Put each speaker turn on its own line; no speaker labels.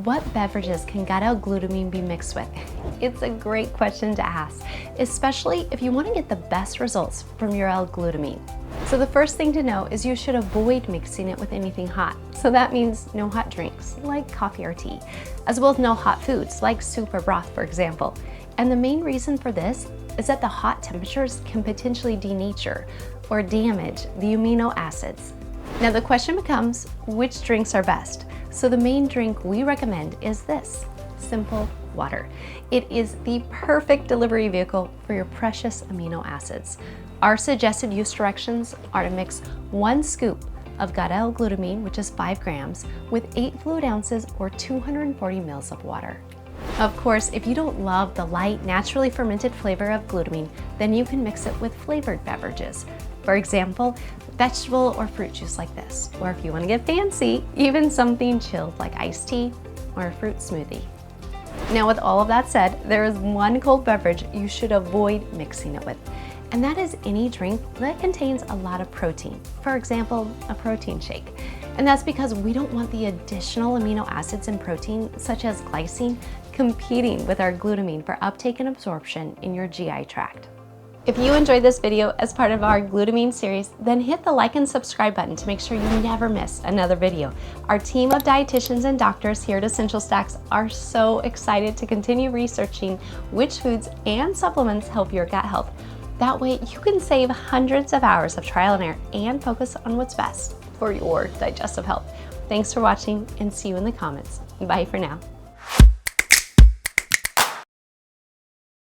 What beverages can gut L-glutamine be mixed with? It's a great question to ask, especially if you want to get the best results from your L-glutamine. So the first thing to know is you should avoid mixing it with anything hot. So that means no hot drinks, like coffee or tea, as well as no hot foods, like soup or broth, for example. And the main reason for this is that the hot temperatures can potentially denature or damage the amino acids. Now the question becomes, which drinks are best? So the main drink we recommend is this, simple water. It is the perfect delivery vehicle for your precious amino acids. Our suggested use directions are to mix 1 scoop of Gut L-Glutamine, which is 5 grams, with 8 fluid ounces or 240 mils of water. Of course, if you don't love the light, naturally fermented flavor of glutamine, then you can mix it with flavored beverages. For example, vegetable or fruit juice like this, or if you want to get fancy, even something chilled like iced tea or a fruit smoothie. Now with all of that said, there is one cold beverage you should avoid mixing it with, and that is any drink that contains a lot of protein. For example, a protein shake. And that's because we don't want the additional amino acids in protein, such as glycine, competing with our glutamine for uptake and absorption in your GI tract. If you enjoyed this video as part of our glutamine series, then hit the like and subscribe button to make sure you never miss another video. Our team of dietitians and doctors here at Essential Stacks are so excited to continue researching which foods and supplements help your gut health. That way you can save hundreds of hours of trial and error and focus on what's best for your digestive health. Thanks for watching and see you in the comments. Bye for now.